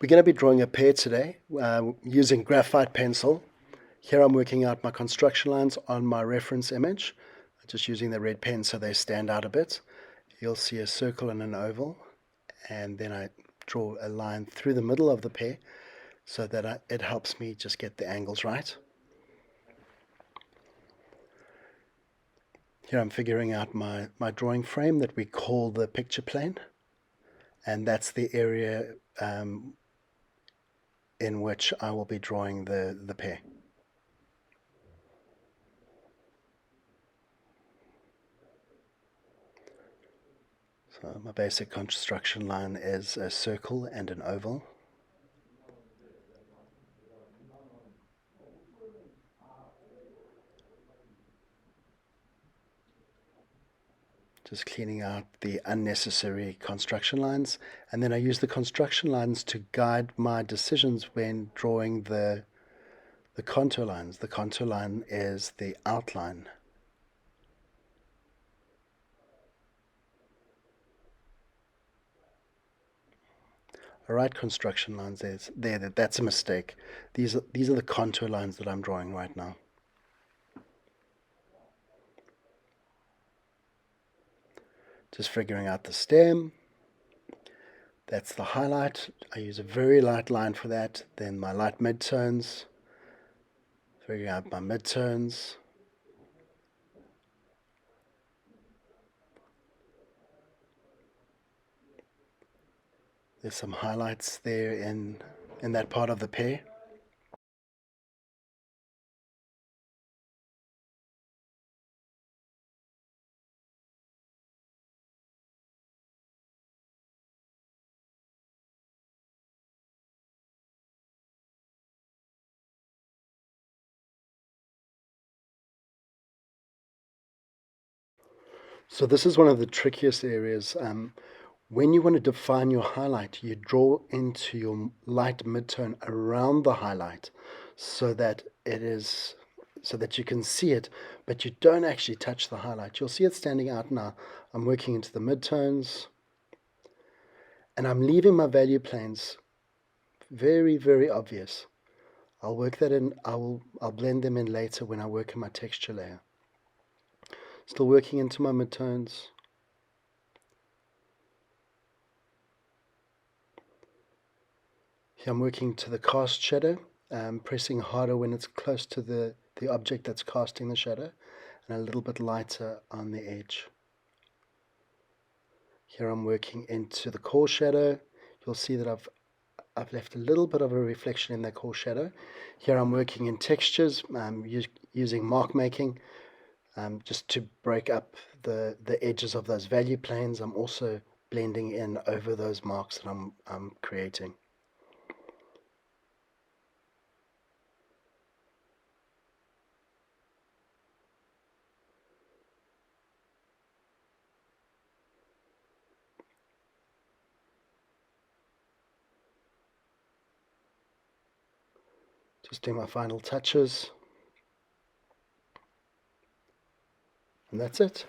We're going to be drawing a pear today using graphite pencil. Here I'm working out my construction lines on my reference image, just using the red pen so they stand out a bit. You'll see a circle and an oval, and then I draw a line through the middle of the pear so that it helps me just get the angles right. Here I'm figuring out my drawing frame that we call the picture plane, and that's the area in which I will be drawing the pear. So my basic construction line is a circle and an oval. Just cleaning out the unnecessary construction lines. And then I use the construction lines to guide my decisions when drawing the contour lines. The contour line is the outline. I write construction lines that's a mistake. These are the contour lines that I'm drawing right now. Just figuring out the stem. That's the highlight. I use a very light line for that. Then my light midtones. Figuring out my midtones. There's some highlights there in that part of the pear. So this is one of the trickiest areas. When you want to define your highlight, you draw into your light midtone around the highlight so that you can see it, but you don't actually touch the highlight. You'll see it standing out now. I'm working into the midtones, and I'm leaving my value planes very, very obvious. I'll work that in. I'll blend them in later when I work in my texture layer. Still working into my midtones. Here I'm working to the cast shadow, pressing harder when it's close to the object that's casting the shadow, and a little bit lighter on the edge. Here I'm working into the core shadow. You'll see that I've left a little bit of a reflection in that core shadow. Here I'm working in textures, using mark making, just to break up the edges of those value planes. I'm also blending in over those marks that I'm creating. Just doing my final touches. And that's it.